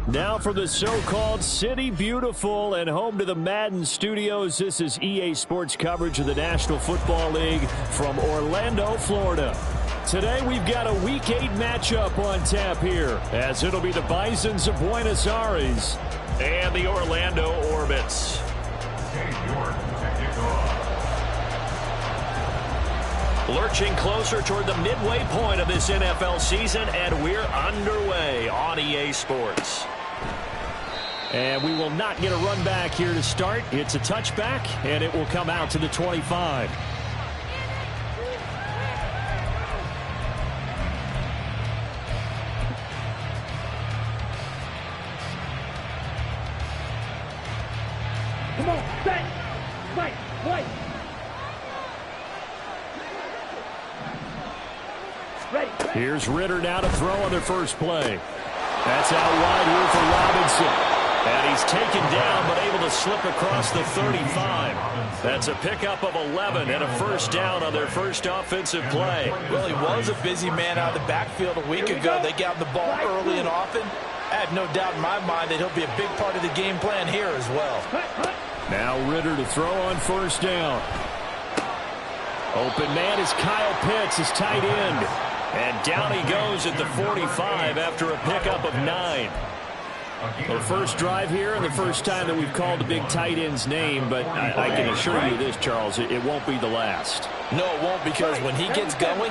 Now from the so-called City Beautiful and home to the Madden studios, this is EA Sports coverage of the National Football League from Orlando, Florida. Today we've got a Week 8 matchup on tap here, as it'll be the Bisons of Buenos Aires and the Orlando Orbits. Lurching closer toward the midway point of this NFL season, and we're underway on EA Sports. And we will not get a run back here to start. It's a touchback, and it will come out to the 25. Come on, set, fight, play. Ready. Here's Ritter now to throw on their first play. That's out wide here for Robinson. And he's taken down, but able to slip across the 35. That's a pickup of 11 and a first down on their first offensive play. Well, he was a busy man out of the backfield a week ago. They got the ball early and often. I have no doubt in my mind that he'll be a big part of the game plan here as well. Now Ritter to throw on first down. Open man is Kyle Pitts, his tight end. And down he goes at the 45 after a pickup of 9. The first drive here and the first time that we've called the big tight end's name, but I can assure you this, Charles, it won't be the last. No, it won't, because when he gets going,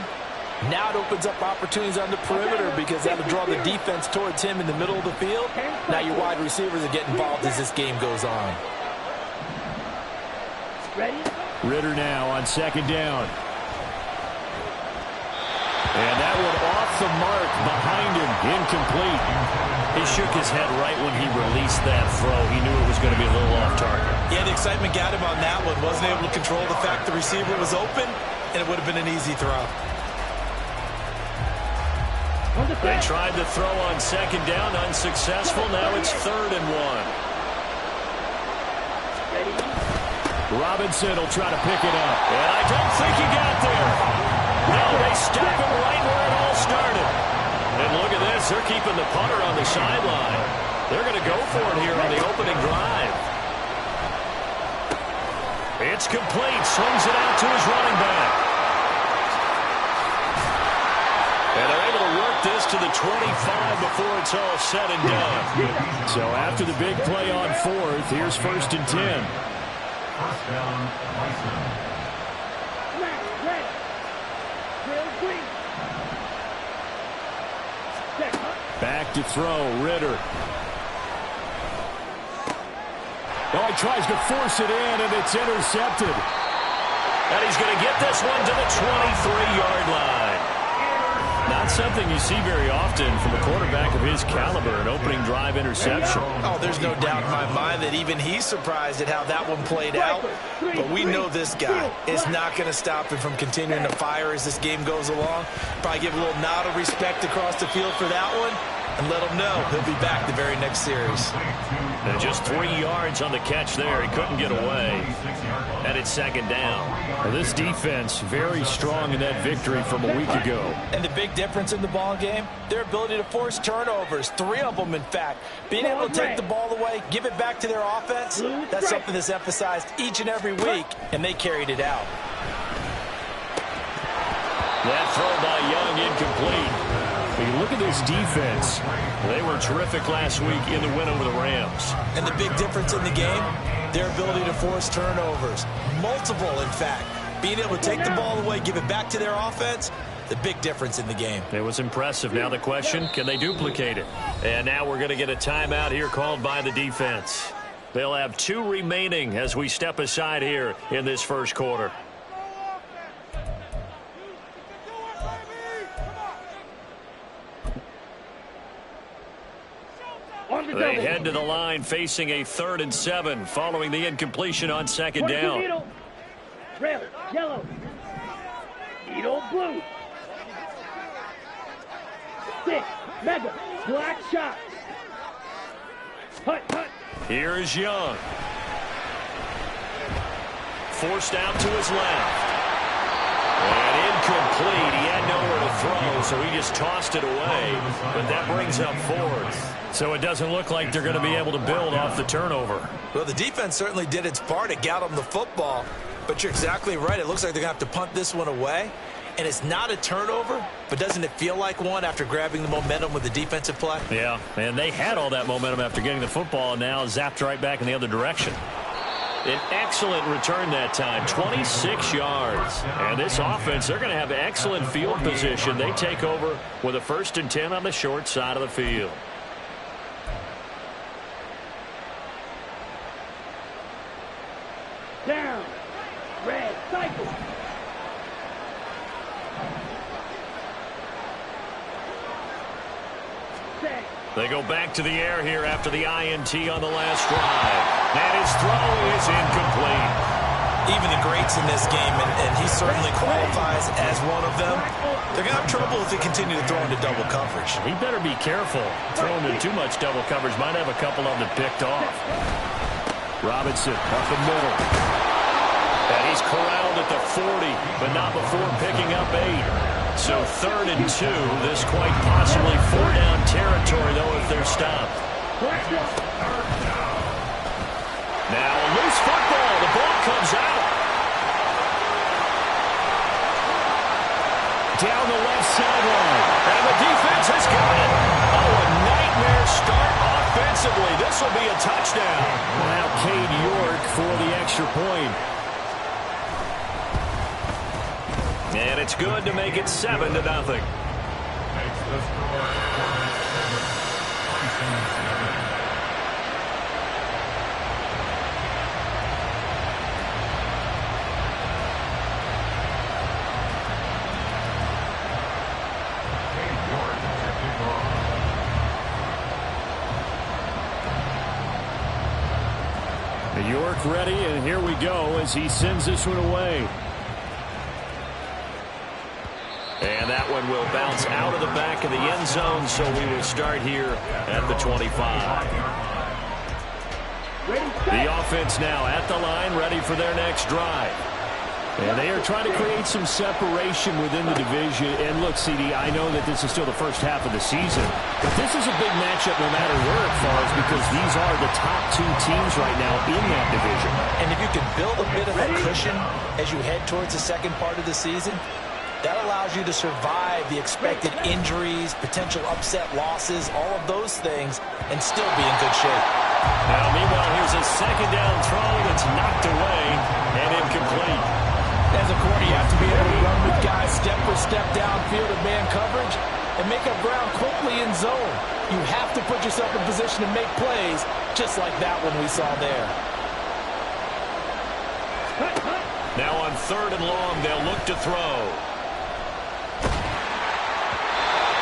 now it opens up opportunities on the perimeter because that'll draw the defense towards him in the middle of the field. Now your wide receivers are getting involved as this game goes on. Ritter now on second down. And that one off the mark behind him, incomplete. He shook his head right when he released that throw. He knew it was going to be a little off target. Yeah, the excitement got him on that one. Wasn't able to control the fact the receiver was open, and it would have been an easy throw. They tried to throw on second down, unsuccessful. Now it's 3rd and 1. Robinson will try to pick it up. And I don't think he got there. No, they stop him right where it all started. And look at this. They're keeping the punter on the sideline. They're going to go for it here on the opening drive. It's complete. Swings it out to his running back. And they're able to work this to the 25 before it's all said and done. So after the big play on 4th, here's 1st and 10. First down, Bison. Back to throw, Ritter. Oh, he tries to force it in, and it's intercepted. And he's going to get this one to the 23-yard line. Not something you see very often from a quarterback of his caliber, an opening drive interception. Oh, there's no doubt in my mind that even he's surprised at how that one played out. But we know this guy is not going to stop him from continuing to fire as this game goes along. Probably give a little nod of respect across the field for that one and let him know he'll be back the very next series. And just 3 yards on the catch there. He couldn't get away. And it's second down. Well, this defense very strong in that victory from a week ago. And the big difference in the ball game, their ability to force turnovers, 3 of them in fact. Being able to take the ball away, give it back to their offense, that's something that's emphasized each and every week, and they carried it out. That throw by Young incomplete. But you look at this defense. They were terrific last week in the win over the Rams. And the big difference in the game, their ability to force turnovers. Multiple, in fact. Being able to take the ball away, give it back to their offense, the big difference in the game. It was impressive. Now the question, can they duplicate it? And now we're going to get a timeout here called by the defense. They'll have 2 remaining as we step aside here in this first quarter. They head to the line facing a 3rd and 7 following the incompletion on second down. Red, yellow, needle blue, 6, mega, black shot. Hut, hut. Here is Young. Forced out to his left. And incomplete. He had nowhere to throw, so he just tossed it away, but that brings up fourth. So it doesn't look like they're going to be able to build off the turnover. Well, the defense certainly did its part. It got them the football, but you're exactly right. It looks like they're going to have to punt this one away, and it's not a turnover, but doesn't it feel like one after grabbing the momentum with the defensive play? Yeah, and they had all that momentum after getting the football, and now zapped right back in the other direction. An excellent return that time, 26 yards. And this offense, they're going to have excellent field position. They take over with a 1st and 10 on the short side of the field. Down. Red. Cycle. Set. They go back to the air here after the INT on the last drive. And his throw is incomplete. Even the greats in this game, and he certainly qualifies as one of them, they're going to have trouble if they continue to throw into double coverage. He better be careful. Throwing into too much double coverage might have a couple of them picked off. Robinson up the middle. And he's corralled at the 40, but not before picking up 8. So 3rd and 2. This quite possibly 4-down territory, though, if they're stopped. Now a loose football. The ball comes out. Down the left sideline. And the defense has got it. Oh, a nightmare start offensively. This will be a touchdown. Now Cade York for the extra point. And it's good to make it 7-0. York ready, and here we go as he sends this one away. And that one will bounce out of the back of the end zone, so we will start here at the 25. The offense now at the line, ready for their next drive. And they are trying to create some separation within the division. And look, CD, I know that this is still the first half of the season, but this is a big matchup no matter where it falls, because these are the top 2 teams right now in that division. And if you can build a bit of a cushion as you head towards the second part of the season, that allows you to survive the expected injuries, potential upset losses, all of those things, and still be in good shape. Now, meanwhile, here's a 2nd down throw that's knocked away and incomplete. As a corner, you have to be able to run with guys step for step downfield in man coverage and make up ground quickly in zone. You have to put yourself in position to make plays, just like that one we saw there. Now on 3rd and long, they'll look to throw.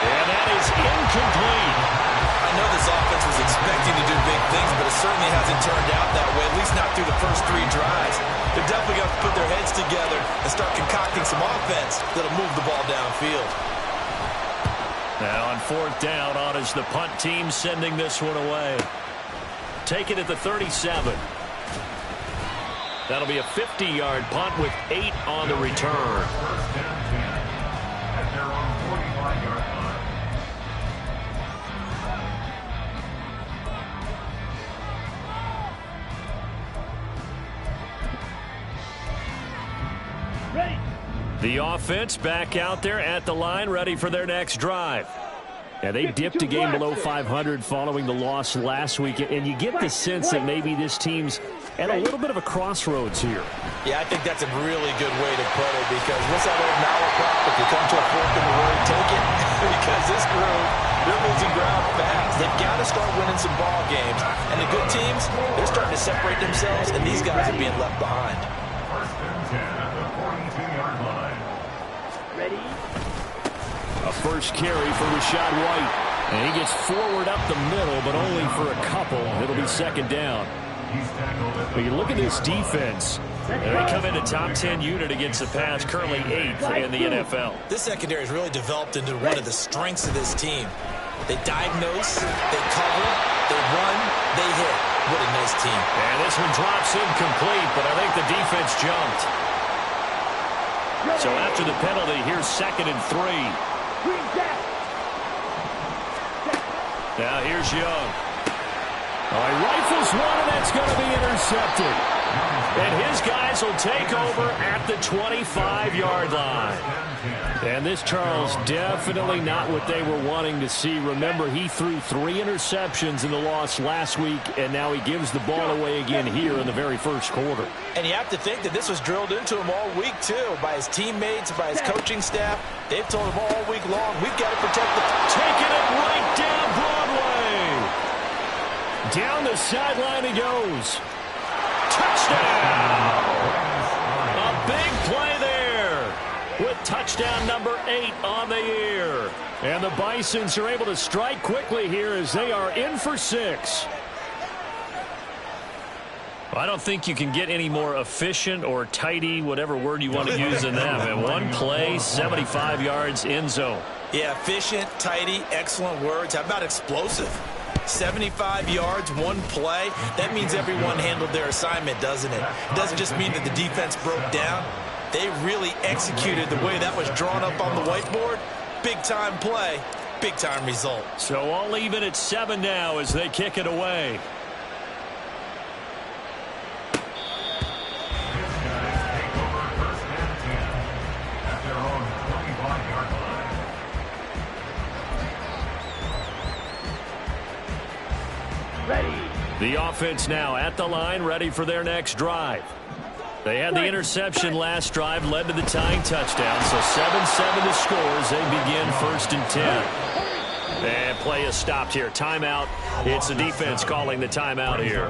And that is incomplete. I know this offense was expecting to do big things, but it certainly hasn't turned out that way, at least not through the first 3 drives. They're definitely going to put their heads together and start concocting some offense that'll move the ball downfield. Now on 4th down, on is the punt team sending this one away. Take it at the 37. That'll be a 50-yard punt with 8 on the return. At their own 45-yard line. Ready. The offense back out there at the line, ready for their next drive. Yeah, they dipped a game below 500 following the loss last week, and you get the sense that maybe this team's at a little bit of a crossroads here. Yeah, I think that's a really good way to put it, because what's that old malaprop? If you come to a fork in the road, take it. Because this group, they're losing ground fast. They've got to start winning some ball games. And the good teams, they're starting to separate themselves, and these guys are being left behind. 1st and 10 at the 42-yard line. Ready. A first carry for Rashad White. And he gets forward up the middle, but only for a couple. It'll be 2nd down. But you look at this defense. They come in a top 10 unit against the pass, currently 8th in the NFL. This secondary has really developed into one of the strengths of this team. They diagnose, they cover, they run, they hit. What a nice team. And this one drops incomplete, but I think the defense jumped. So after the penalty, here's 2nd and 3. Now here's Young. Oh, he rifles one, and that's going to be intercepted. And his guys will take over at the 25-yard line. And this, Charles, definitely not what they were wanting to see. Remember, he threw 3 interceptions in the loss last week, and now he gives the ball away again here in the very first quarter. And you have to think that this was drilled into him all week, too, by his teammates, by his coaching staff. They've told him all week long, we've got to protect the... Taking it right down Broadway. Down the sideline he goes. Touchdown! A big play there with touchdown number 8 on the year. And the Bisons are able to strike quickly here as they are in for 6. Well, I don't think you can get any more efficient or tidy, whatever word you want to use in that. And one play, 75 yards, end zone. Yeah, efficient, tidy, excellent words. How about explosive? 75 yards, one play. That means everyone handled their assignment, doesn't it? It doesn't just mean that the defense broke down. They really executed the way that was drawn up on the whiteboard. Big-time play, big-time result. So all even at 7 now as they kick it away. The offense now at the line, ready for their next drive. They had the interception last drive, led to the tying touchdown. So 7-7 the score as they begin 1st and 10. And play is stopped here. Timeout. It's the defense calling the timeout here.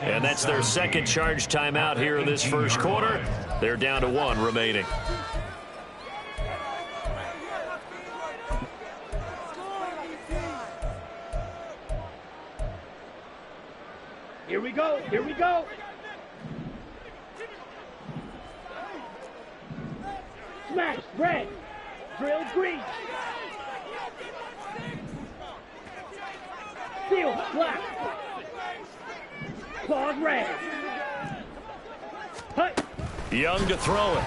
And that's their second charge timeout here in this first quarter. They're down to 1 remaining. Here we go. Here we go. Smash, red. Drill, green. Seal, black. Clawed, red. Hut. Young to throw it.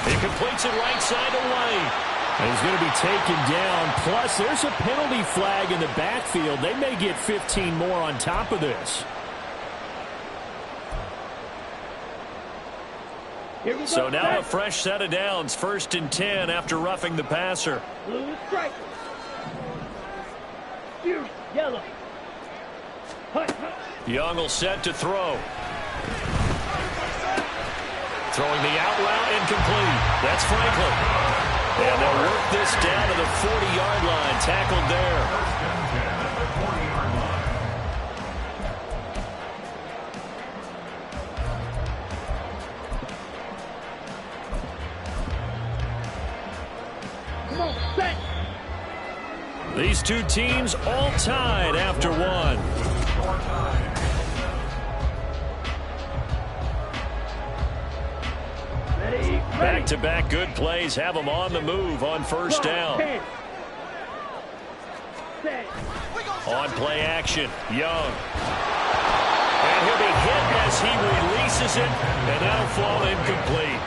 He completes it right side away. And he's going to be taken down. Plus, there's a penalty flag in the backfield. They may get 15 more on top of this. So now a fresh set of downs. 1st and 10 after roughing the passer. Blue striker. Fierce, yellow. Hut, hut. Young will set to throw. Throwing the out route incomplete. That's Franklin. And they'll work this down to the 40-yard line. Tackled there. Come on, set. These two teams all tied after 1. Back-to-back good plays have them on the move on 1st down. On play action, Young. And he'll be hit as he releases it, and that'll fall incomplete.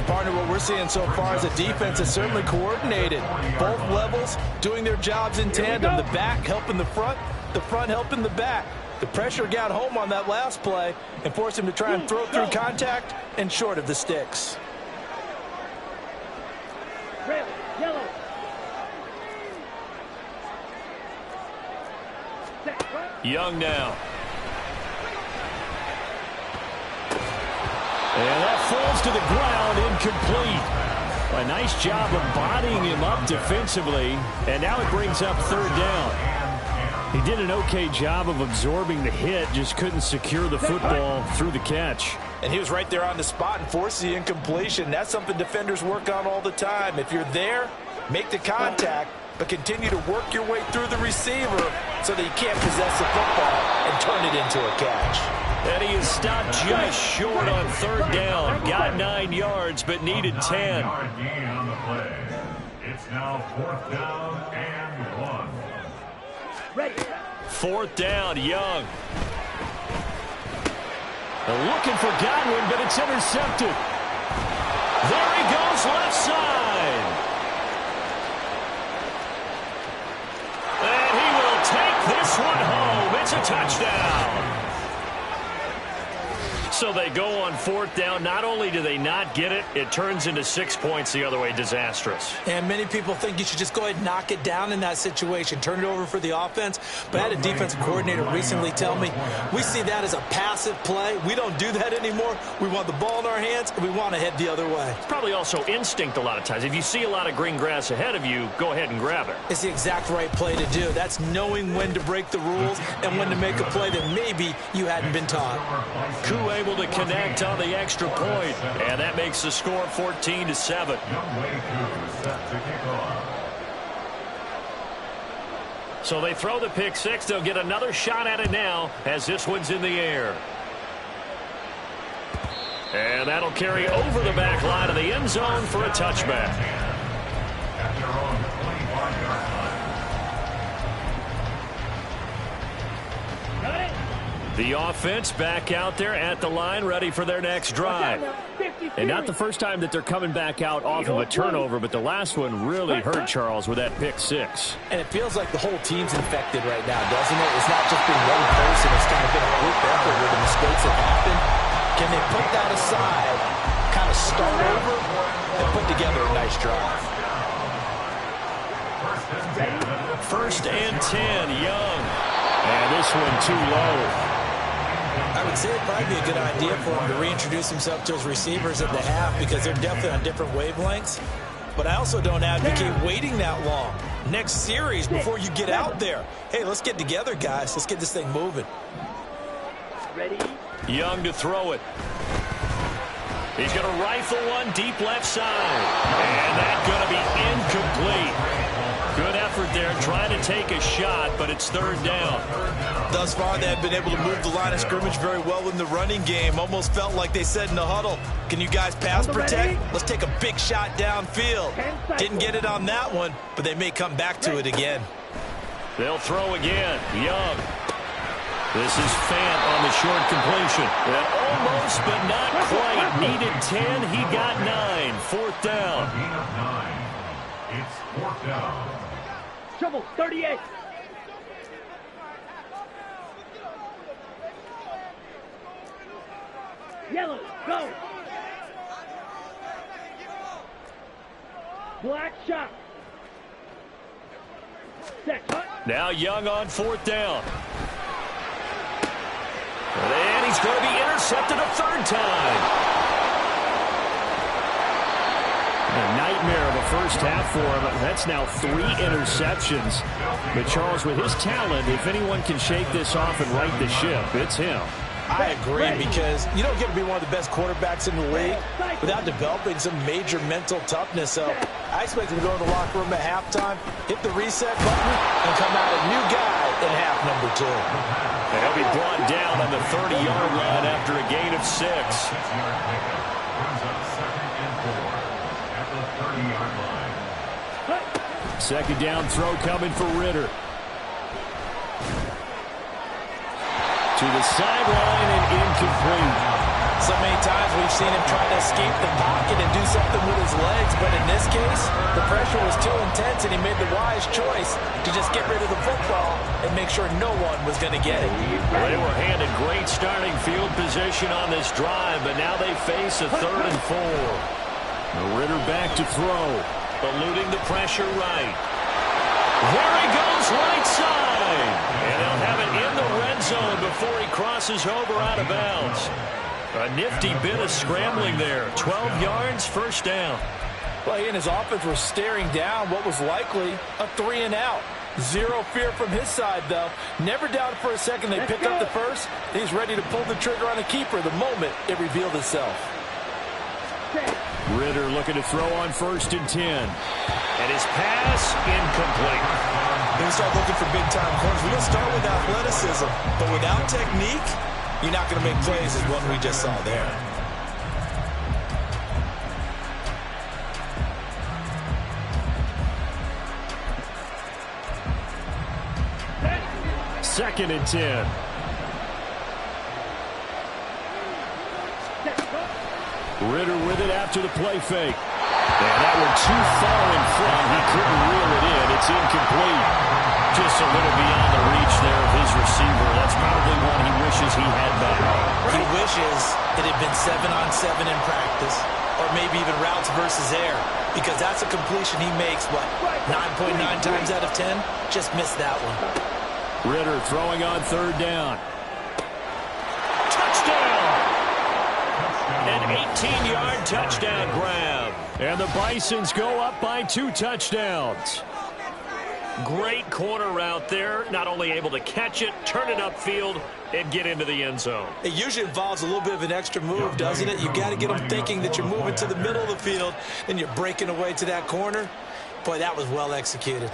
Partner, what we're seeing so far is the defense is certainly coordinated. Both levels doing their jobs in tandem. The back helping the front helping the back. The pressure got home on that last play and forced him to try and throw through contact and short of the sticks. Red, yellow. Young now. And that falls to the ground, incomplete. A nice job of bodying him up defensively, and now it brings up 3rd down. He did an okay job of absorbing the hit, just couldn't secure the football through the catch. And he was right there on the spot and forced the incompletion. That's something defenders work on all the time. If you're there, make the contact, but continue to work your way through the receiver so that you can't possess the football and turn it into a catch. And he is stopped just short on 3rd down. Got 9 yards, but needed 10. It's now 4th down and 1. Ready. 4th down, Young. They're looking for Godwin, but it's intercepted. There he goes left side. 4th down. Not only do they not get it, it turns into 6 points the other way. Disastrous. And many people think you should just go ahead and knock it down in that situation. Turn it over for the offense. But I had a defensive coordinator recently tell me, we see that as a passive play. We don't do that anymore. We want the ball in our hands, and we want to head the other way. It's probably also instinct a lot of times. If you see a lot of green grass ahead of you, go ahead and grab it. It's the exact right play to do. That's knowing when to break the rules and when to make a play that maybe you hadn't been taught. Koo able to connect on the extra point, and that makes the score 14-7. So they throw the pick six. They'll get another shot at it now as this one's in the air. And that'll carry over the back line of the end zone for a touchback. The offense back out there at the line, ready for their next drive. And not the first time that they're coming back out off of a turnover, but the last one really hurt Charles with that pick six. And it feels like the whole team's infected right now, doesn't it? It's not just been one person. It's kind of been a group effort where the mistakes have happened. Can they put that aside, kind of start over, and put together a nice drive? 1st and 10, Young. And this one too low. I would say it'd probably be a good idea for him to reintroduce himself to his receivers at the half because they're definitely on different wavelengths. But I also don't advocate waiting that long. Next series before you get out there. Hey, let's get together, guys. Let's get this thing moving. Ready? Young to throw it. He's going to rifle one deep left side. And that's going to be incomplete. Good effort there, trying to take a shot, but it's 3rd down. Thus far, they have been able to move the line of scrimmage very well in the running game. Almost felt like they said in the huddle, can you guys pass protect? Let's take a big shot downfield. Didn't get it on that one, but they may come back to it again. They'll throw again. Young. This is Fant on the short completion. And almost, but not quite. Needed 10. He got 9. 4th down. It's 4th down. Trouble, 38. Yellow, go. Black shot. Set, cut. Now Young on 4th down. And he's going to be intercepted a 3rd time. A nightmare of a first half for him. That's now 3 interceptions. But Charles, with his talent, if anyone can shake this off and right the ship, it's him. I agree, because you don't get to be one of the best quarterbacks in the league without developing some major mental toughness. So I expect him to go in the locker room at halftime, hit the reset button, and come out a new guy in half number 2. And he'll be brought down on the 30-yard line after a gain of 6. Second down throw coming for Ritter. To the sideline and incomplete. So many times we've seen him try to escape the pocket and do something with his legs, but in this case, the pressure was too intense and he made the wise choice to just get rid of the football and make sure no one was going to get it. Well, they were handed great starting field position on this drive, but now they face a 3rd and 4. Ritter back to throw, eluding the pressure right. There he goes right side. And they'll have it in the red zone before he crosses over out of bounds. A nifty bit of scrambling there. 12 yards, 1st down. Well, he and his offense were staring down what was likely a 3-and-out. Zero fear from his side, though. Never doubted for a second they pick up the first. He's ready to pull the trigger on a keeper the moment it revealed itself. Ritter looking to throw on 1st and 10. And his pass incomplete. They start looking for big-time corners. We're going to start with athleticism, but without technique, you're not going to make plays as one we just saw there. Second and 10. Ritter with it after the play fake. And that one too far in front. He couldn't reel it in. It's incomplete. Just a little beyond the reach there of his receiver. That's probably one he wishes he had back. He wishes it had been 7-on-7 in practice, or maybe even routes versus air, because that's a completion he makes, what, 9.9 times out of 10? Just missed that one. Ritter throwing on third down. Touchdown! An 18-yard touchdown grab. And the Bisons go up by 2 touchdowns. Great corner route there. Not only able to catch it, turn it upfield, and get into the end zone. It usually involves a little bit of an extra move, doesn't it? You got to get them thinking that you're moving to the middle of the field and you're breaking away to that corner. Boy, that was well executed.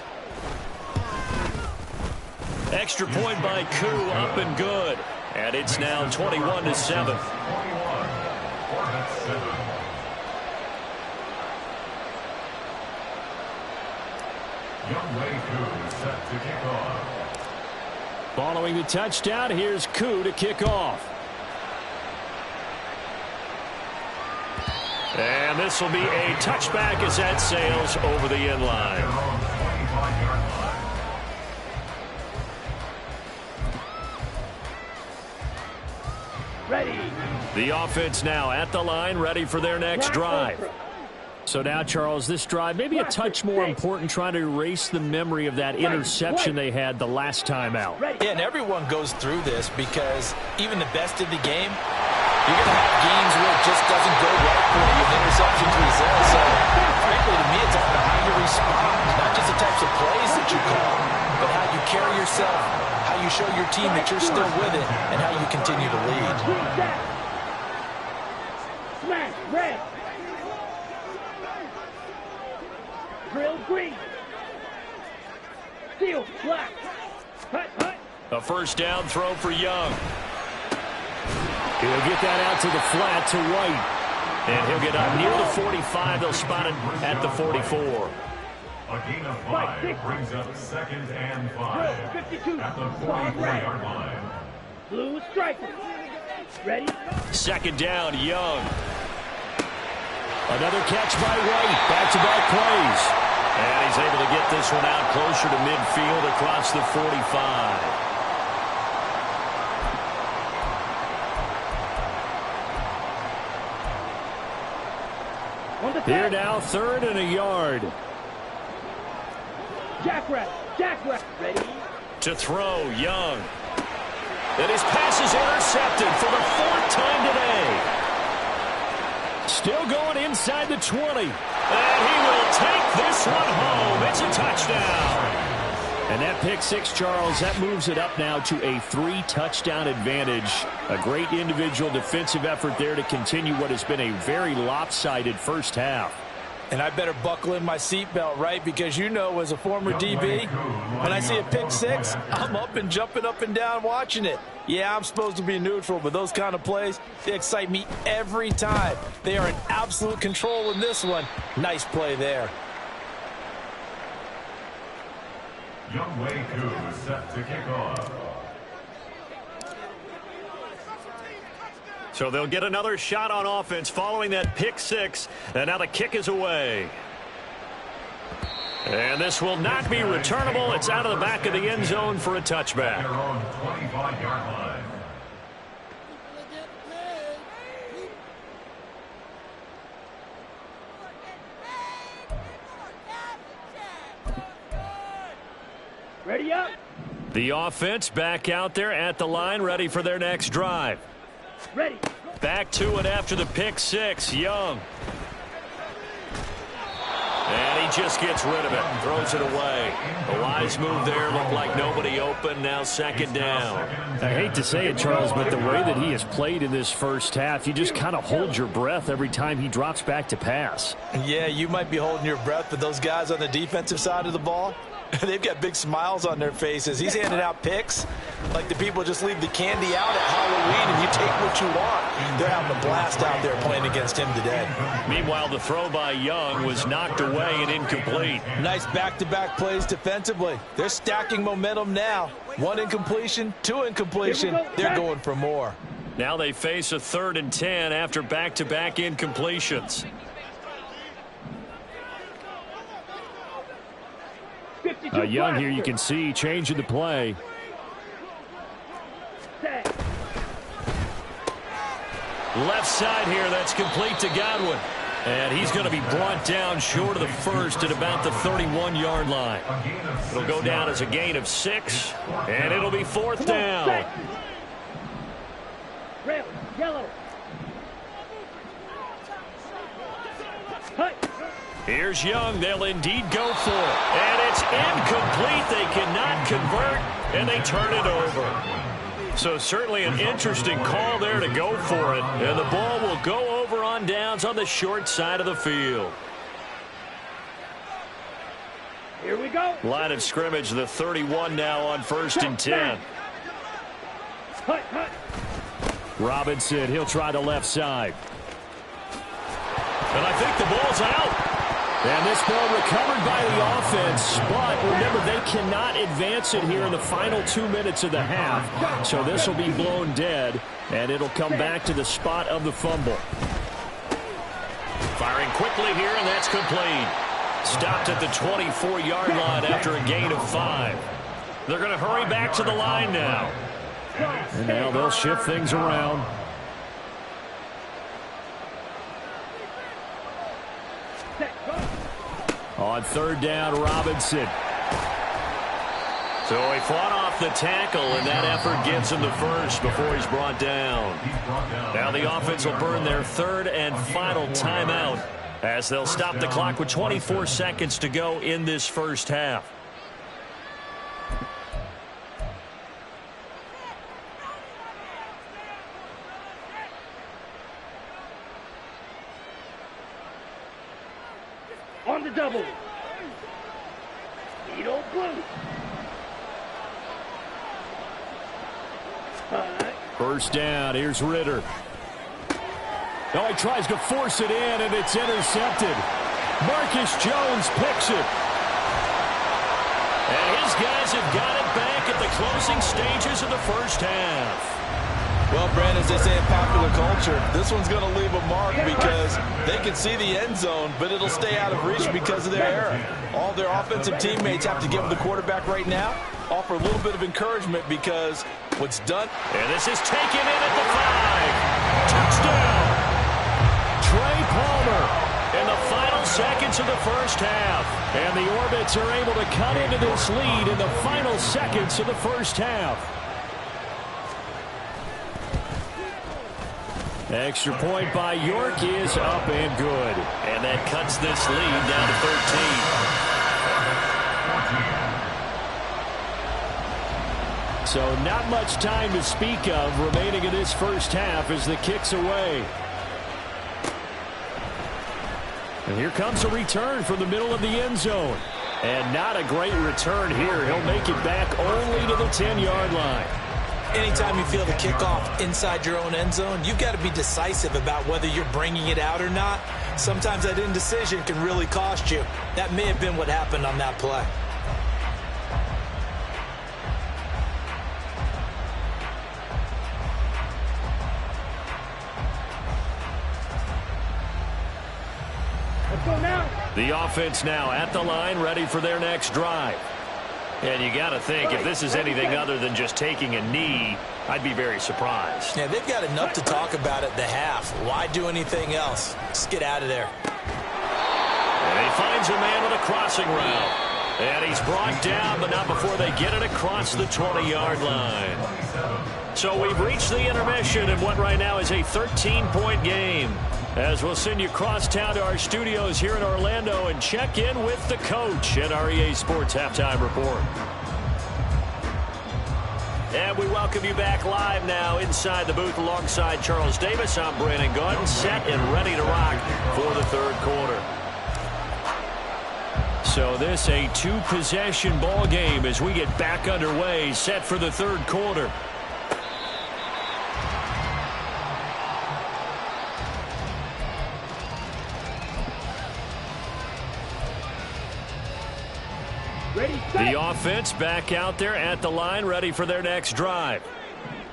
Extra point by Koo, up and good. And it's now 21-7. Following the touchdown, here's Koo to kick off. And this will be a touchback as that sails over the end line. Ready. The offense now at the line, ready for their next drive. So now, Charles, this drive maybe a touch more important, trying to erase the memory of that interception they had the last time out. Yeah, and everyone goes through this because even the best in the game, you're going to have games where it just doesn't go right for you. An interception's result. So, frankly, to me, it's all about how you respond. Not just the types of plays that you call, but how you carry yourself, how you show your team that you're still with it, and how you continue to lead. Smash, red. Drill, green. Steel, black. Hut, hut. A first down throw for Young. He'll get that out to the flat to White. And he'll get up near the 45. They'll spot it at the 44. A gain of 5 brings up 2nd and 5. 52. At the 44-yard line. Blue striker. Ready? Second down, Young. Another catch by White. Back-to-back plays. And he's able to get this one out closer to midfield across the 45. Here now, 3rd and a yard. Jackrabbit, jackrabbit. Ready? To throw, Young. And his pass is intercepted for the 4th time today. Still going inside the 20. And he will take this one home. It's a touchdown. And that pick six, Charles, that moves it up now to a 3-touchdown advantage. A great individual defensive effort there to continue what has been a very lopsided first half. And I better buckle in my seatbelt, right? Because you know, as a former DB, when I see a pick six, I'm up and jumping up and down watching it. Yeah, I'm supposed to be neutral, but those kind of plays, they excite me every time. They are in absolute control in this one. Nice play there. Youngwei Koo is set to kick off. So they'll get another shot on offense following that pick six. And now the kick is away. And this will not be returnable. It's out of the back of the end zone for a touchback. Their own 25-yard line. Ready up. The offense back out there at the line, ready for their next drive. Ready. Back to it after the pick six, Young. And he just gets rid of it, throws it away. A wise move there, looked like nobody open, now second down. I hate to say it, Charles, but the way that he has played in this first half, you just kind of hold your breath every time he drops back to pass. Yeah, you might be holding your breath, but those guys on the defensive side of the ball, they've got big smiles on their faces. He's handing out picks like the people just leave the candy out at Halloween and you take what you want. They're having a blast out there playing against him today. Meanwhile, the throw by Young was knocked away and incomplete. Nice back-to-back plays defensively. They're stacking momentum now. 1 incompletion, 2 incompletion. They're going for more. Now they face a 3rd and 10 after back-to-back incompletions. Young here, you can see, changing the play. Left side here, that's complete to Godwin. And he's going to be brought down short of the first at about the 31-yard line. It'll go down as a gain of 6, and it'll be 4th down. Red, yellow. Here's Young. They'll indeed go for it. And it's incomplete. They cannot convert, and they turn it over. So certainly an interesting call there to go for it. And the ball will go over on downs on the short side of the field. Here we go. Line of scrimmage, the 31 now on 1st and 10. Robinson, he'll try the left side. And I think the ball's out. And this ball recovered by the offense, but remember, they cannot advance it here in the final 2 minutes of the half. So this will be blown dead, and it'll come back to the spot of the fumble. Firing quickly here, and that's complete. Stopped at the 24-yard line after a gain of 5. They're going to hurry back to the line now. And now they'll shift things around. On 3rd down, Robinson. So he fought off the tackle, and that effort gets him the first before he's brought down. Now the offense will burn their 3rd and final timeout as they'll stop the clock with 24 seconds to go in this first half. On the double. Beetle blue. First down. Here's Ritter. Oh, he tries to force it in, and it's intercepted. Marcus Jones picks it. And his guys have got it back at the closing stages of the first half. Well, Brandon, as they say in popular culture, this one's going to leave a mark because they can see the end zone, but it'll stay out of reach because of their error. All their offensive teammates have to give the quarterback right now, offer a little bit of encouragement because what's done. And this is taken in at the 5. Touchdown! Trey Palmer in the final seconds of the first half. And the Orbits are able to cut into this lead in the final seconds of the first half. Extra point by York is up and good. And that cuts this lead down to 13. So not much time to speak of remaining in this first half as the kick's away. And here comes a return from the middle of the end zone. And not a great return here. He'll make it back only to the 10-yard line. Anytime you feel the kickoff inside your own end zone, you've got to be decisive about whether you're bringing it out or not. Sometimes that indecision can really cost you. That may have been what happened on that play. Let's go now. The offense now at the line, ready for their next drive. And you got to think, if this is anything other than just taking a knee, I'd be very surprised. Yeah, they've got enough to talk about at the half. Why do anything else? Just get out of there. And he finds a man with a crossing route. And he's brought down, but not before they get it across the 20-yard line. So we've reached the intermission in what right now is a 13-point game. As we'll send you across town to our studios here in Orlando and check in with the coach at our EA Sports Halftime Report. And we welcome you back live now inside the booth alongside Charles Davis. I'm Brandon Gordon, set and ready to rock for the third quarter. So this a two-possession ball game as we get back underway, set for the third quarter. Ready, The offense back out there at the line, ready for their next drive.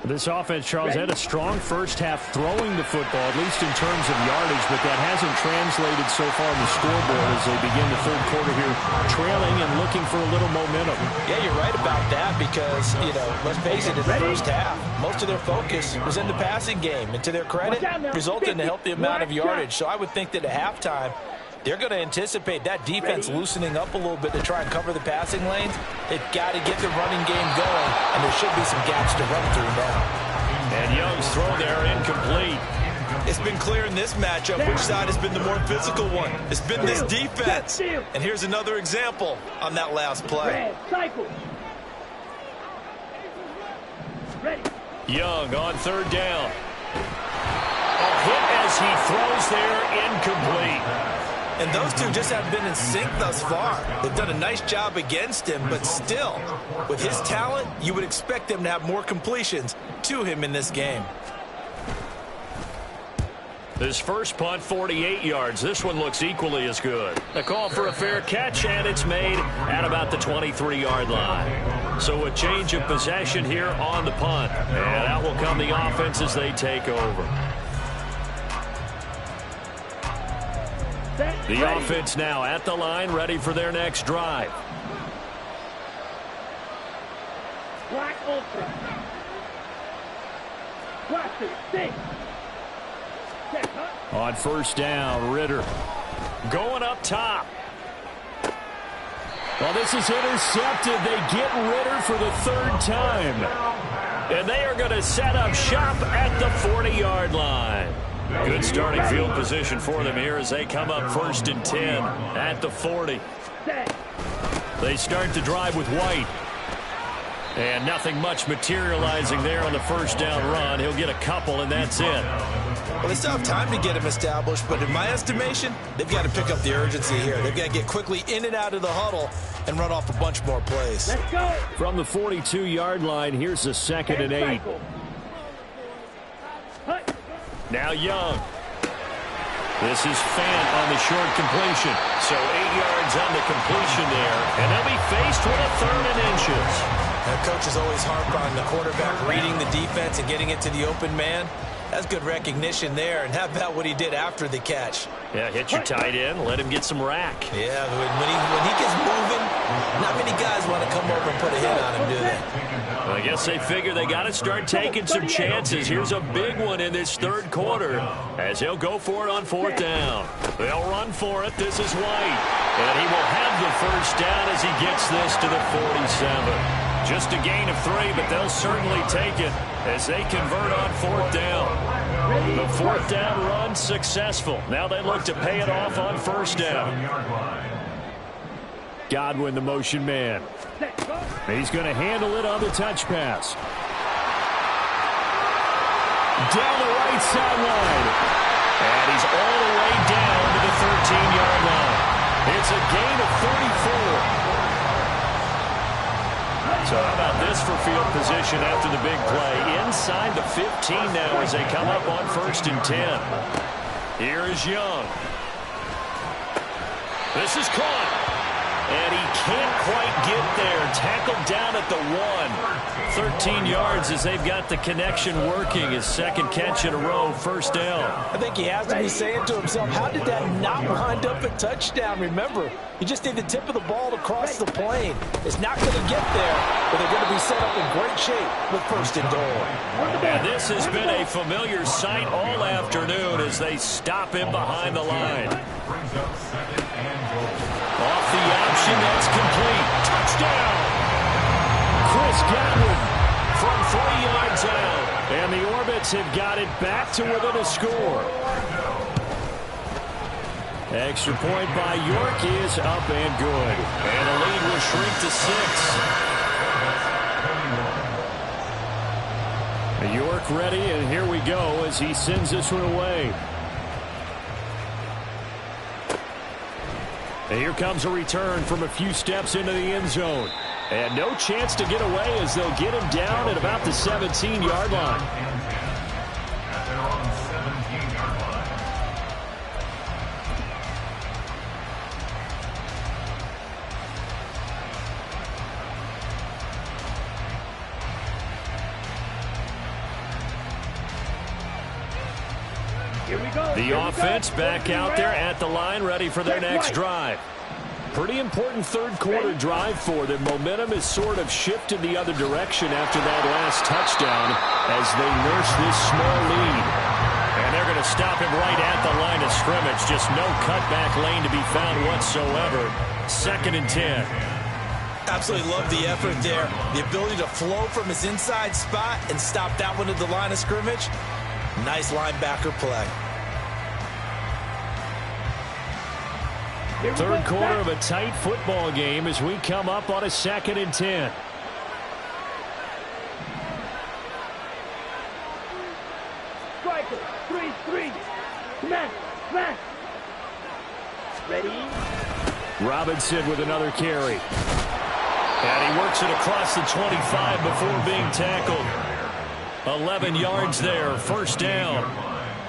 This offense, Charles, had a strong first half throwing the football, at least in terms of yardage, but that hasn't translated so far on the scoreboard as they begin the third quarter here, trailing and looking for a little momentum. Yeah, you're right about that because, let's face it, in the first half, most of their focus was in the passing game. And to their credit, resulted in a healthy amount of yardage. So I would think that at halftime, they're going to anticipate that defense loosening up a little bit to try and cover the passing lanes. They've got to get the running game going, and there should be some gaps to run through now. And Young's throw there incomplete. It's been clear in this matchup which side has been the more physical one. It's been this defense. And here's another example on that last play. Young on third down. A hit as he throws there, incomplete. And those two just haven't been in sync thus far. They've done a nice job against him, but still, with his talent, you would expect them to have more completions to him in this game. This first punt, 48 yards. This one looks equally as good. A call for a fair catch, and it's made at about the 23-yard line. So a change of possession here on the punt. And out will come the offense as they take over. The offense now at the line, ready for their next drive. Black Ultra. Blaster, six. On first down, Ritter going up top. Well, this is intercepted. They get Ritter for the third time. And they are going to set up shop at the 40-yard line. Good starting field position for them here as they come up 1st and 10 at the 40. They start the drive with White. And nothing much materializing there on the first down run. He'll get a couple, and that's it. Well, they still have time to get him established, but in my estimation, they've got to pick up the urgency here. They've got to get quickly in and out of the huddle and run off a bunch more plays. Let's go. From the 42-yard line, here's a 2nd and 8. Now Young. This is Fant on the short completion. So 8 yards on the completion there. And they'll be faced with a 3rd and inches. Now, coaches always harp on the quarterback reading the defense and getting it to the open man. That's good recognition there. And how about what he did after the catch? Yeah, hit your tight end, let him get some rack. Yeah, when he gets moving, not many guys want to come over and put a hit on him, do they? Well, I guess they figure they got to start taking some chances. Here's a big one in this third quarter as he'll go for it on 4th down. They'll run for it. This is White. And he will have the first down as he gets this to the 47. Just a gain of 3, but they'll certainly take it as they convert on 4th down. The 4th down run successful. Now they look to pay it off on 1st down. Godwin, the motion man. He's going to handle it on the touch pass. Down the right sideline. And he's all the way down to the 13-yard line. It's a gain of 34. So how about this for field position after the big play? Inside the 15 now as they come up on 1st and 10. Here is Young. This is caught. And he can't quite get there. Tackled down at the 1. 13 yards as they've got the connection working. His 2nd catch in a row, 1st down. I think he has to be saying to himself, how did that not wind up a touchdown? Remember, you just need the tip of the ball to cross the plane. It's not going to get there, but they're going to be set up in great shape with 1st and goal. And this has been a familiar sight all afternoon as they stop him behind the line. Off the option, that's complete. Touchdown! Chris Godwin from 3 yards out. And the Orbits have got it back to within a score. Extra point by York is up and good. And the lead will shrink to 6. York ready, and here we go as he sends this one away. And here comes a return from a few steps into the end zone. And no chance to get away as they'll get him down at about the 17-yard line. The offense back out there at the line, ready for their next drive. Pretty important third quarter drive for them. Momentum has sort of shifted the other direction after that last touchdown as they nurse this small lead. And they're going to stop him right at the line of scrimmage. Just no cutback lane to be found whatsoever. 2nd and 10. Absolutely love the effort there. The ability to flow from his inside spot and stop that one at the line of scrimmage. Nice linebacker play. Third quarter of a tight football game as we come up on a 2nd and 10. Striker, 3-3. Smash, smash. Ready? Robinson with another carry. And he works it across the 25 before being tackled. 11 yards there, 1st down.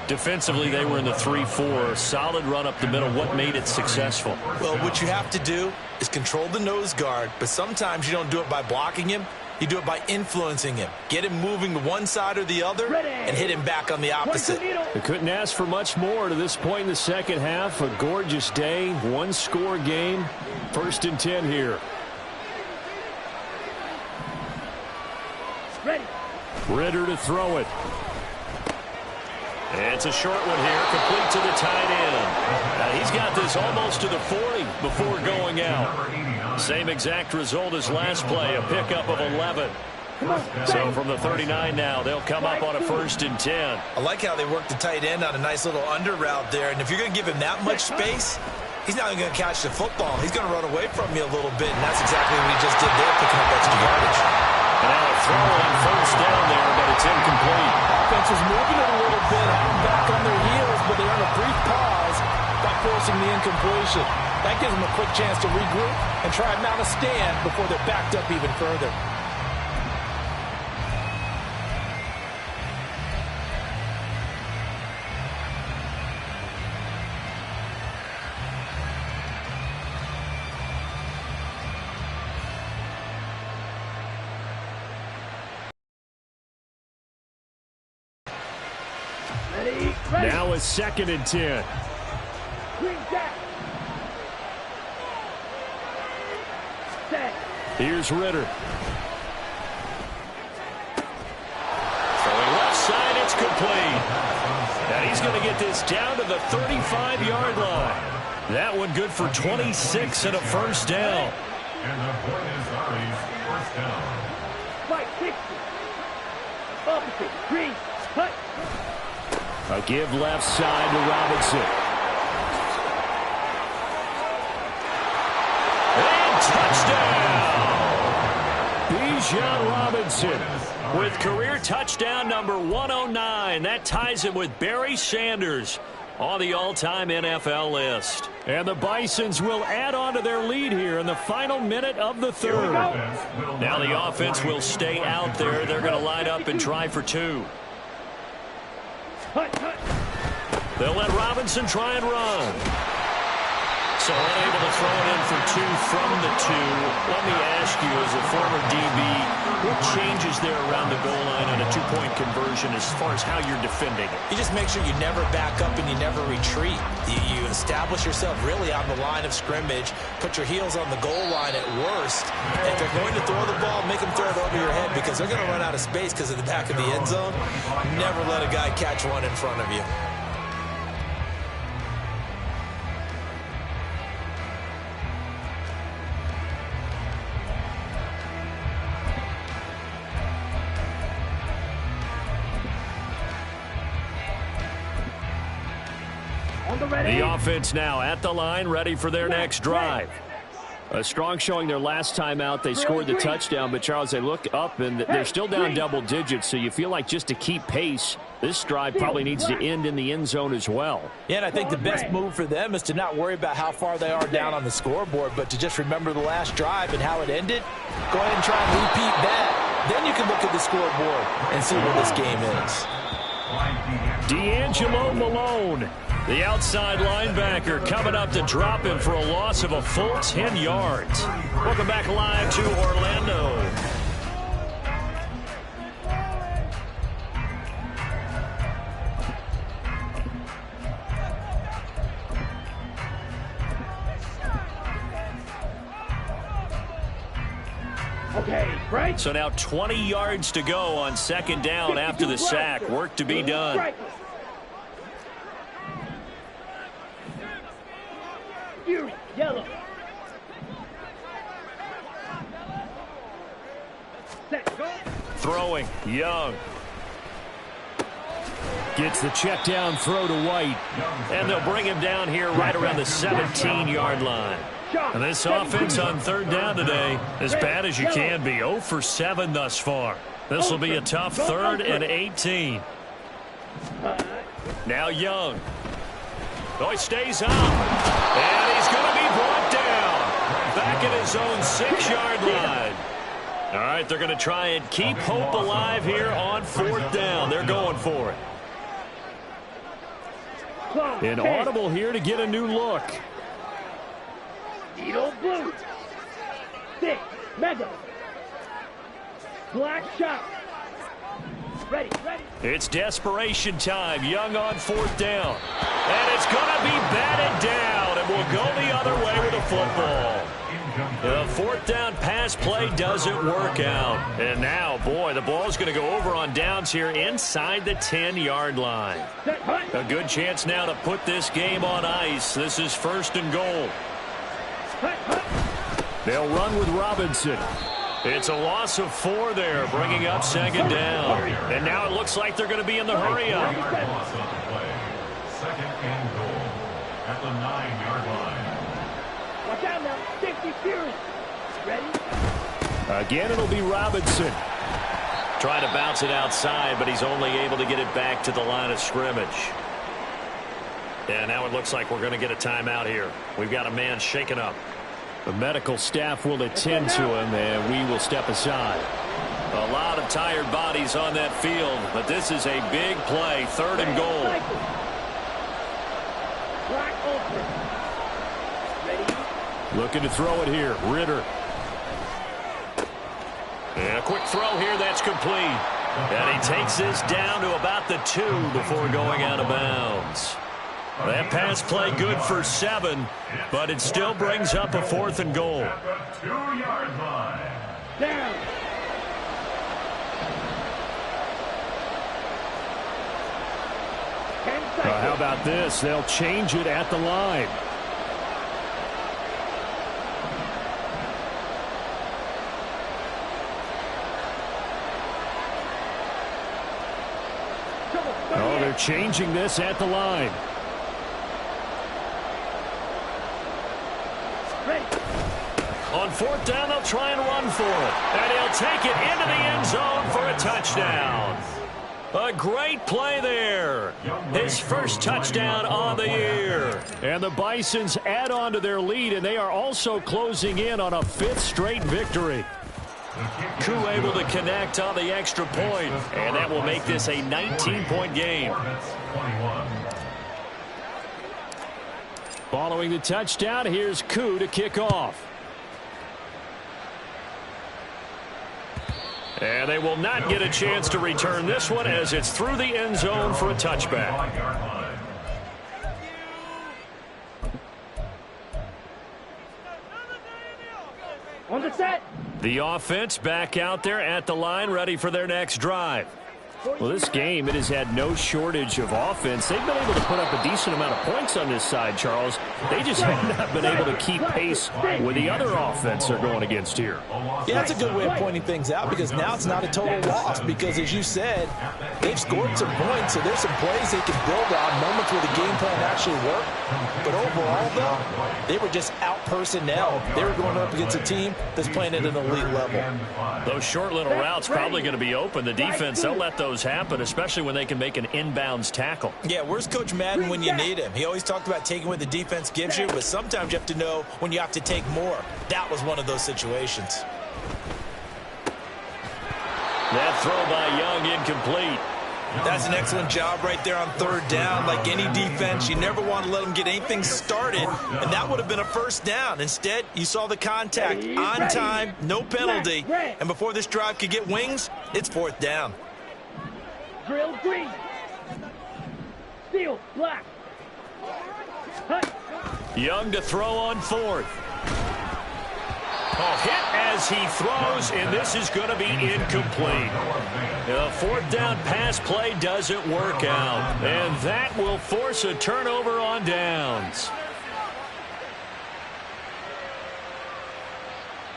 Defensively, they were in the 3-4. Solid run up the middle. What made it successful? Well, what you have to do is control the nose guard, but sometimes you don't do it by blocking him. You do it by influencing him. Get him moving to one side or the other and hit him back on the opposite. They couldn't ask for much more to this point in the second half. A gorgeous day, one-score game. 1st and 10 here. Ready. Ritter to throw it. It's a short one here, complete to the tight end. Now he's got this almost to the 40 before going out. Same exact result as last play, a pickup of 11. So from the 39 now, they'll come up on a 1st and 10. I like how they work the tight end on a nice little under route there. And if you're going to give him that much space, he's not even going to catch the football. He's going to run away from you a little bit, and that's exactly what he just did there, picking up extra yardage. And now a throw on 1st down there, but it's incomplete. Offense was moving it a little bit, having back on their heels, but they earned a brief pause by forcing the incompletion. That gives them a quick chance to regroup and try and mount a stand before they're backed up even further. Ready. Now a 2nd and 10. Green jack. Set. Here's Ritter. Throwing left side, it's complete. And he's going to get this down to the 35-yard line. That one good for 26 and a 1st down. And the point is Ari's 1st down. Spike 60. Opposite. Green. Cut. A give left side to Robinson. And touchdown! Bijan Robinson with career touchdown number 109. That ties him with Barry Sanders on the all-time NFL list. And the Bisons will add on to their lead here in the final minute of the 3rd. Now the offense will stay out there. They're going to line up and try for 2. They'll let Robinson try and run. So unable to throw it in for 2 from the 2. Let me ask you, as a former DB, what changes there around the goal line on a 2-point conversion as far as how you're defending it? You just make sure you never back up and you never retreat. You establish yourself really on the line of scrimmage, put your heels on the goal line at worst. If they're going to throw the ball, make them throw it over your head because they're going to run out of space because of the back of the end zone. Never let a guy catch one in front of you. The offense now at the line, ready for their next drive. A strong showing their last time out. They scored the touchdown, but, Charles, they look up, and they're still down double digits, so you feel like just to keep pace, this drive probably needs to end in the end zone as well. Yeah, and I think the best move for them is to not worry about how far they are down on the scoreboard, but to just remember the last drive and how it ended. Go ahead and try and repeat that. Then you can look at the scoreboard and see where this game is. D'Angelo Malone, the outside linebacker, coming up to drop him for a loss of a full 10 yards. Welcome back live to Orlando. Okay, right. So now 20 yards to go on second down after the sack. Work to be done. Fury, yellow. Set, go. Throwing, Young. Gets the check down throw to White. And they'll bring him down here right around the 17-yard line. And this offense on third down today, as bad as you can be. 0 for 7 thus far. This will be a tough 3rd and 18. Now Young. Oh, he stays up. And he's going to be brought down. Back at his own 6-yard line. All right, they're going to try and keep hope alive here on 4th down. They're going for it. An audible here to get a new look. Needle blue. 6, Mega. Black shot. Ready, ready. It's desperation time. Young on 4th down. And it's going to be batted down. And we'll go the other way with the football. The 4th down pass play doesn't work out. And now, boy, the ball's going to go over on downs here inside the 10-yard line. A good chance now to put this game on ice. This is 1st and goal. They'll run with Robinson. It's a loss of 4 there, bringing up 2nd down. And now it looks like they're going to be in the hurry-up. 2nd and goal at the 9-yard line. Watch out now. 50 Fury. Ready? Again, it'll be Robinson. Trying to bounce it outside, but he's only able to get it back to the line of scrimmage. And now it looks like we're going to get a timeout here. We've got a man shaken up. The medical staff will attend to him, and we will step aside. A lot of tired bodies on that field, but this is a big play, 3rd and goal. Black open. Ready? Looking to throw it here. Ritter. And a quick throw here. That's complete. And he takes this down to about the 2 before going out of bounds. That pass play good for 7, but it still brings up a 4th and goal. At the 2-yard line. Down. How about this? They'll change it at the line. Oh, they're changing this at the line. On 4th down, they'll try and run for it. And he'll take it into the end zone for a touchdown. A great play there. His first touchdown on the year. And the Bisons add on to their lead, and they are also closing in on a 5th straight victory. Koo able to connect on the extra point, and that will make this a 19-point game. Following the touchdown, here's Koo to kick off. And they will not get a chance to return this one as it's through the end zone for a touchback. On the set. The offense back out there at the line, ready for their next drive. Well, this game, it has had no shortage of offense. They've been able to put up a decent amount of points on this side, Charles. They just have not been able to keep pace with the other offense they're going against here. Yeah, that's a good way of pointing things out because now it's not a total loss because, as you said, they've scored some points, so there's some plays they can build on, moments where the game plan actually worked. But overall, though, they were just out-personnel. They were going up against a team that's playing at an elite level. Those short little routes probably going to be open. The defense, they'll let those happen, especially when they can make an inbounds tackle. Yeah, where's Coach Madden when you need him? He always talked about taking what the defense gives you, but sometimes you have to know when you have to take more. That was one of those situations. That throw by Young incomplete. That's an excellent job right there on 3rd down. Like any defense, you never want to let them get anything started, and that would have been a 1st down. Instead, you saw the contact on time, no penalty, and before this drive could get wings, it's 4th down. Drill green. Steel black. Hut. Young to throw on 4th. Oh, hit as as he throws, and this is going to be incomplete. The fourth down pass play doesn't work out, and that will force a turnover on downs.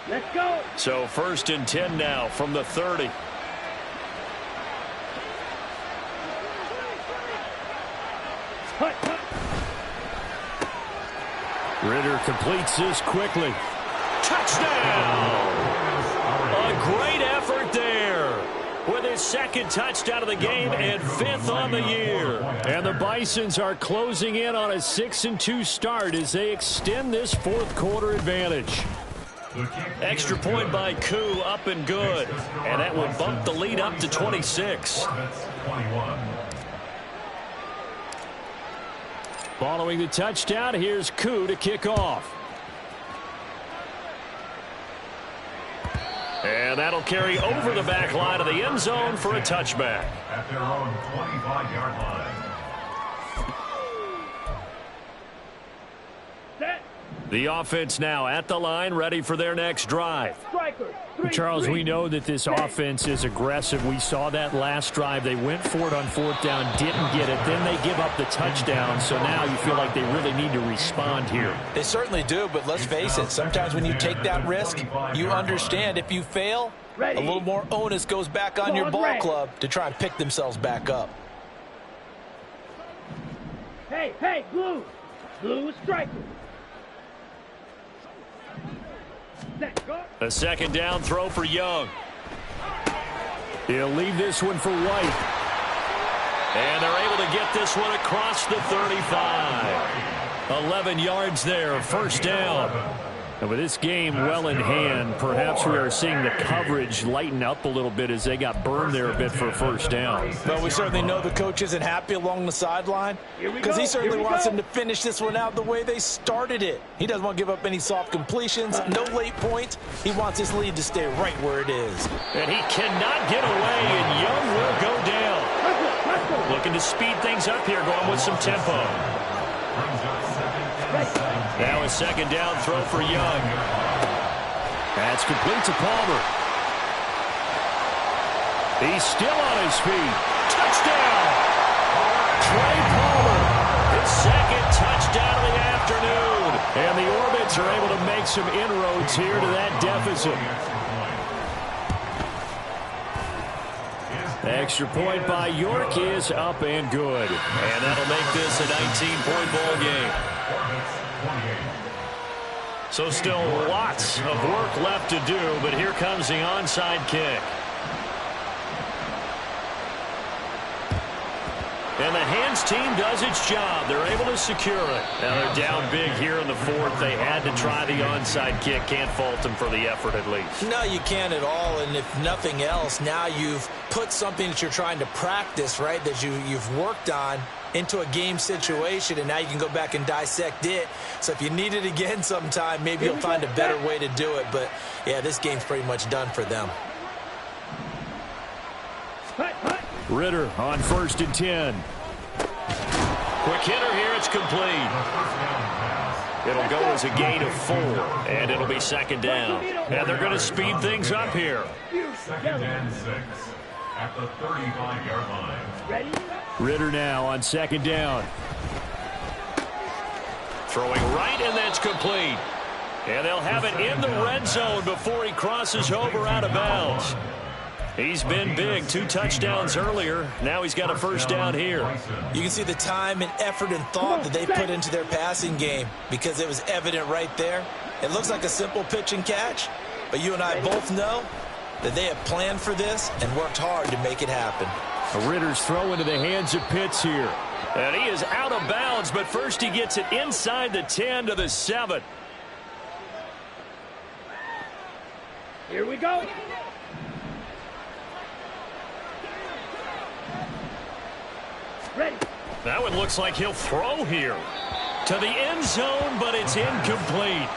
Let's go. So 1st and 10 now from the 30. Ritter completes this quickly. Touchdown! A great effort there with his 2nd touchdown of the game and 5th on the year. And the Bisons are closing in on a 6-2 start as they extend this 4th quarter advantage. Extra point by Koo, up and good. And that will bump the lead up to 26. Following the touchdown, here's Koo to kick off. And that'll carry over the back line of the end zone for a touchback. At their own 25-yard line. Set. The offense now at the line, ready for their next drive. Striker. Charles, we know that this offense is aggressive. We saw that last drive. They went for it on 4th down, didn't get it. Then they give up the touchdown. So now you feel like they really need to respond here. They certainly do, but let's face it. Sometimes when you take that risk, you understand if you fail, a little more onus goes back on your ball club to try and pick themselves back up. Hey, blue. Blue striker. A 2nd down throw for Young. He'll leave this one for White. And they're able to get this one across the 35. 11 yards there, 1st down. And with this game well in hand, perhaps we are seeing the coverage lighten up a little bit as they got burned there a bit for a 1st down. But we certainly know the coach isn't happy along the sideline because he certainly wants them to finish this one out the way they started it. He doesn't want to give up any soft completions, no late points. He wants his lead to stay right where it is. And he cannot get away, and Young will go down. Looking to speed things up here, going with some tempo. Now a 2nd down throw for Young. That's complete to Palmer. He's still on his feet. Touchdown! Trey Palmer, his 2nd touchdown of the afternoon. And the Orbits are able to make some inroads here to that deficit. Extra point by York is up and good. And that'll make this a 19-point ball game. So still lots of work left to do, but here comes the onside kick. And the hands team does its job. They're able to secure it. Now they're down big here in the 4th. They had to try the onside kick. Can't fault them for the effort at least. No, you can't at all. And if nothing else, now you've put something that you're trying to practice, right, that you've worked on into a game situation, and now you can go back and dissect it. So if you need it again sometime, maybe you'll find a better way to do it. But, yeah, this game's pretty much done for them. Ritter on 1st and 10. Quick hitter here, it's complete. It'll go as a gain of 4, and it'll be 2nd down. And they're going to speed things up here. 2nd and 6 at the 35-yard line. Ready? Ritter now on 2nd down. Throwing right, and that's complete. And they'll have it in the red zone before he crosses over out of bounds. He's been big, 2 touchdowns earlier. Now he's got a 1st down here. You can see the time and effort and thought that they put into their passing game because it was evident right there. It looks like a simple pitch and catch, but you and I both know that they have planned for this and worked hard to make it happen. Ritter's throw into the hands of Pitts here. And he is out of bounds, but first he gets it inside the 10 to the 7. Here we go. Ready. That one looks like he'll throw here to the end zone, but it's incomplete.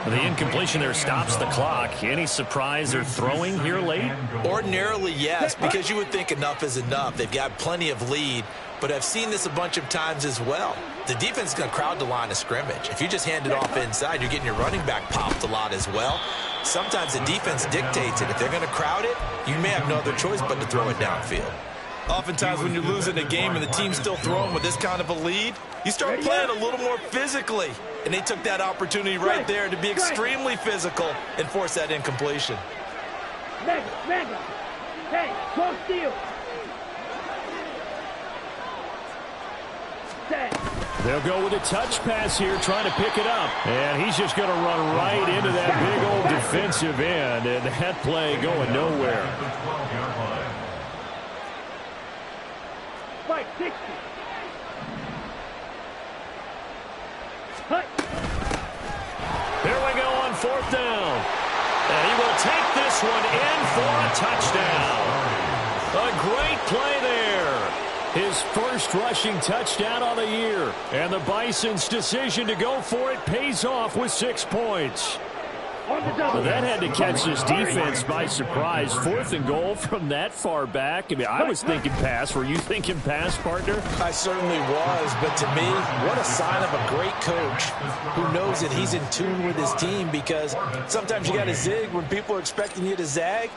The incompletion there stops the clock. Any surprise they're throwing here late? Ordinarily, yes, because you would think enough is enough. They've got plenty of lead, but I've seen this a bunch of times as well. The defense is going to crowd the line of scrimmage. If you just hand it off inside, you're getting your running back popped a lot as well. sometimes the defense dictates it. If they're going to crowd it, you may have no other choice but to throw it downfield. Oftentimes when you're losing a game and the team's still throwing with this kind of a lead, you start playing a little more physically. And they took that opportunity right there to be extremely physical and force that incompletion. Mega. Hey, go steal. They'll go with a touch pass here, trying to pick it up. And he's just going to run right into that big old defensive end, and that play going nowhere. Fight 60. Hut. Here we go on 4th down. And he will take this one in for a touchdown. A great play there. His first rushing touchdown on the year. And the Bison's decision to go for it pays off with 6 points. Well, that had to catch this defense by surprise. 4th and goal from that far back. I mean, I was thinking pass. Were you thinking pass, partner? I certainly was, but to me, what a sign of a great coach who knows that he's in tune with his team, because sometimes you got to zig when people are expecting you to zag.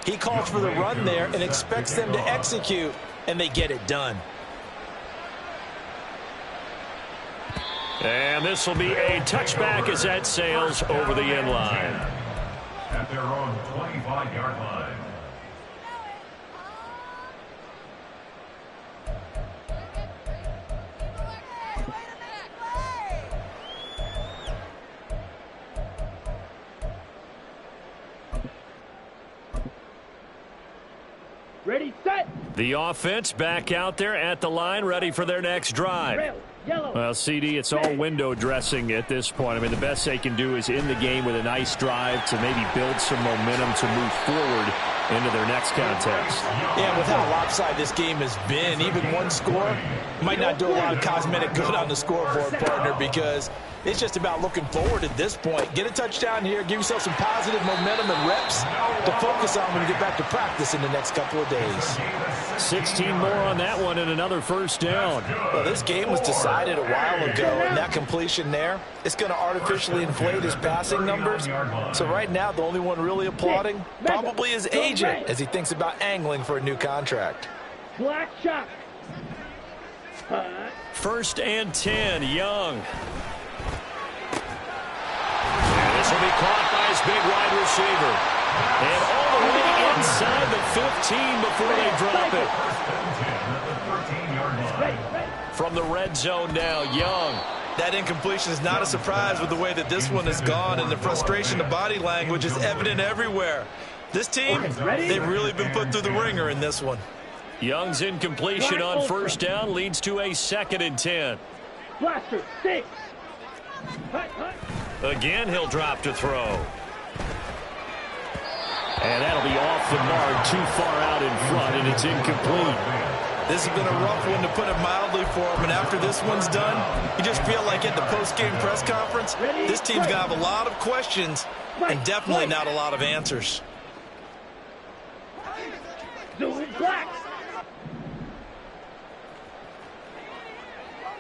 He calls for the run there and expects them to execute, and they get it done. And this will be a touchback as that sails over the end line. At their own 25-yard line. Ready, set. The offense back out there at the line, ready for their next drive. Rail, yellow. Well, CD, it's all window dressing at this point. I mean, the best they can do is in the game with a nice drive to maybe build some momentum to move forward into their next contest. Yeah, with how lopsided this game has been, even one score might not do a lot of cosmetic good on the scoreboard, partner, because it's just about looking forward at this point. Get a touchdown here, give yourself some positive momentum and reps to focus on when you get back to practice in the next couple of days. 16 more on that one and another first down. Well, this game was decided a while ago, and that completion there, it's going to artificially inflate his passing numbers. So right now, the only one really applauding probably his agent as he thinks about angling for a new contract. Black shot. First and 10, Young. And this will be caught by his big wide receiver. And all the way inside the 15 before they drop it. From the red zone now, Young. That incompletion is not a surprise with the way that this one has gone, and the frustration of body language is evident everywhere. This team, they've really been put through the ringer in this one. Young's incompletion on first down leads to a 2nd and 10. Blaster, 6. Again, he'll drop to throw. And that'll be off the mark, too far out in front, and it's incomplete. This has been a rough one, to put it mildly, for him. And after this one's done, you just feel like at the post-game press conference, this team's going to have a lot of questions and definitely not a lot of answers. Zoom black.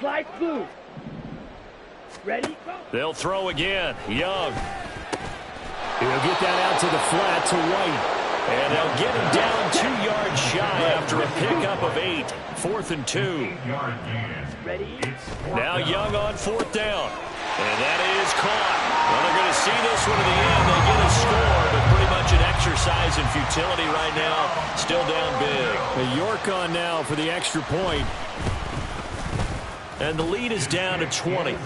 Slide blue. Ready? They'll throw again. Young. He'll get that out to the flat to White. And they'll get him down 2 yards shy after a pickup of 8. 4th and 2. Ready? Now Young on 4th down. And that is caught. Well, they're going to see this one to the end. They get a score, but pretty much an exercise in futility right now. Still down big. York on now for the extra point. And the lead is down to 20.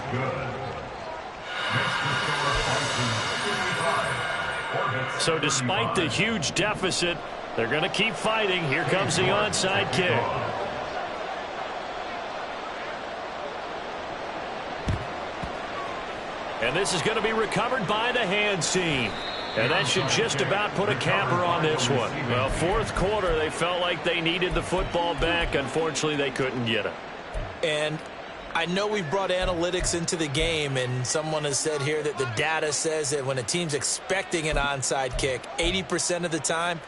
So despite the huge deficit, they're going to keep fighting. Here comes the onside kick. And this is going to be recovered by the hands team. And that should just about put a capper on this one. Well, 4th quarter, they felt like they needed the football back. Unfortunately, they couldn't get it. And I know we've brought analytics into the game, and someone has said here that the data says that when a team's expecting an onside kick, 80% of the time,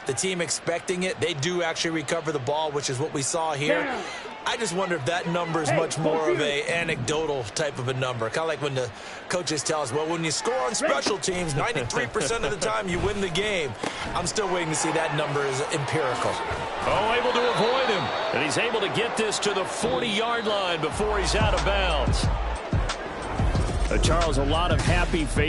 the team expecting it, they do actually recover the ball, which is what we saw here. I just wonder if that number is much more of a anecdotal type of a number. Kind of like when the coaches tell us, well, when you score on special teams, 93% of the time you win the game. I'm still waiting to see that number is empirical. Oh, able to avoid him. And he's able to get this to the 40-yard line before he's out of bounds. Charles, a lot of happy faces.